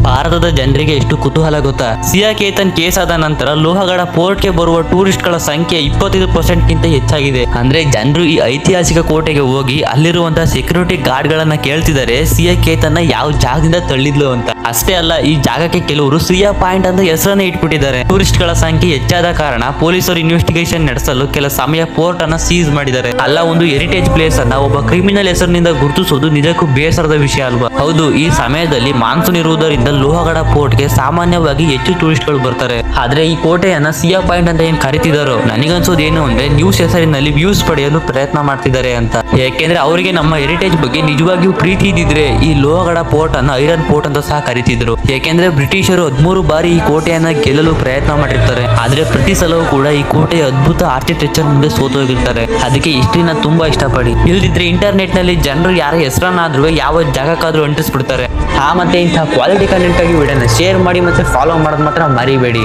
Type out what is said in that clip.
ಭಾರತದ ಜನರಿಗೆ ಎಷ್ಟು ಕುತೂಹಲ ಗೊತ್ತಾ? ಸಿಯಾಕೇತನ್ ಕೇಸ್ ಆದ ನಂತರ ಲೋಹಗಢ ಪೋರ್ಟ್ಗೆ ಬರುವ ಟೂರಿಸ್ಟ್ ಗಳ ಸಂಖ್ಯೆ 25% ಗಿಂತ ಹೆಚ್ಚಾಗಿದೆ. ಅಂದ್ರೆ ಜನರು ಈ ಐತಿಹಾಸಿಕ ಕೋಟೆಗೆ ಹೋಗಿ ಅಲ್ಲಿರುವಂತಹ ಸೆಕ್ಯೂರಿಟಿ ಗಾರ್ಡ್ ಗಳನ್ನ ಕೇಳ್ತಿದ್ದಾರೆ ಸಿಯಾಕೇತನ್ ಯಾವ ಜಾಗದಿಂದ ತಳ್ಳಿದ್ಲು ಅಂತ. ಅಷ್ಟೇ ಅಲ್ಲ, ಈ ಜಾಗಕ್ಕೆ ಕೆಲವರು ಸಿಯಾ ಪಾಯಿಂಟ್ ಅಂತ ಹೆಸರನ್ನ ಇಟ್ಬಿಟ್ಟಿದ್ದಾರೆ. ಟೂರಿಸ್ಟ್ ಗಳ ಸಂಖ್ಯೆ ಹೆಚ್ಚಾದ ಕಾರಣ ಪೊಲೀಸರು ಇನ್ವೆಸ್ಟಿಗೇಷನ್ ನಡೆಸಲು ಕೆಲ ಸಮಯ ಪೋರ್ಟ್ ಅನ್ನ ಸೀಸ್ ಮಾಡಿದ್ದಾರೆ. ಅಲ್ಲ, ಒಂದು ಹೆರಿಟೇಜ್ ಪ್ಲೇಸ್ ಅನ್ನ ಒಬ್ಬ ಕ್ರಿಮಿನಲ್ ಹೆಸರಿನಿಂದ ಗುರುತಿಸುವುದು ನಿಜಕ್ಕೂ ಬೇಸರದ ವಿಷಯ ಅಲ್ವಾ? ಹೌದು, ಈ ಸಮಯದಲ್ಲಿ ಮಾನ್ಸೂನ್ ಇರುವುದರಿಂದ ಲೋಹಗಢ ಪೋರ್ಟ್ ಗೆ ಸಾಮಾನ್ಯವಾಗಿ ಹೆಚ್ಚು ಟೂರಿಸ್ಟ್ ಗಳು ಬರ್ತಾರೆ. ಆದ್ರೆ ಈ ಕೋಟೆಯನ್ನ ಸಿಯಾ ಪಾಯಿಂಟ್ ಅಂತ ಏನ್ ಕರಿತಿದಾರೋ, ನನಗನ್ಸೋದು ಏನು ಅಂದ್ರೆ ನ್ಯೂಸ್ ಹೆಸರಿನಲ್ಲಿ ವ್ಯೂಸ್ ಪಡೆಯಲು ಪ್ರಯತ್ನ ಮಾಡ್ತಿದ್ದಾರೆ ಅಂತ. ಯಾಕೆಂದ್ರೆ ಅವರಿಗೆ ನಮ್ಮ ಹೆರಿಟೇಜ್ ಬಗ್ಗೆ ನಿಜವಾಗಿಯೂ ಪ್ರೀತಿ ಇದ್ದಿದ್ರೆ ಈ ಲೋಹಗಢ ಪೋರ್ಟ್ ಅನ್ನ ಐರನ್ ಪೋರ್ಟ್ ಅಂತ ಸಹ ಕರಿತಿದ್ರು. ಯಾಕೆಂದ್ರೆ ಬ್ರಿಟಿಷರು 13 ಬಾರಿ ಈ ಕೋಟೆಯನ್ನ ಗೆಲ್ಲಲು ಪ್ರಯತ್ನ ಮಾಡಿರ್ತಾರೆ. ಆದ್ರೆ ಪ್ರತಿ ಸಲವೂ ಕೂಡ ಈ ಕೋಟೆಯ ಅದ್ಭುತ ಆರ್ಕಿಟೆಕ್ಚರ್ ಮುಂದೆ ಸೋತೋಗಿರ್ತಾರೆ. ಅದಕ್ಕೆ ಹಿಸ್ಟ್ರಿನ ತುಂಬಾ ಇಷ್ಟಪಡಿ. ಇಲ್ದಿದ್ರೆ ಇಂಟರ್ನೆಟ್ ನಲ್ಲಿ ಜನರು ಯಾರ ಹೆಸರನ್ನಾದ್ರೂ ಯಾವ ಜಾಗಕ್ಕಾದ್ರೂ ಅಂಟಿಸ್ಬಿಡ್ತಾರೆ. ಮತ್ತೆ ಇಂತಹ ಕ್ವಾಲಿಟಿ ಕಂಟೆಂಟ್ ಆಗಿ ವಿಡಿಯೋನ ಶೇರ್ ಮಾಡಿ ಮತ್ತೆ ಫಾಲೋ ಮಾಡೋದು ಮಾತ್ರ ಮರಿಬೇಡಿ.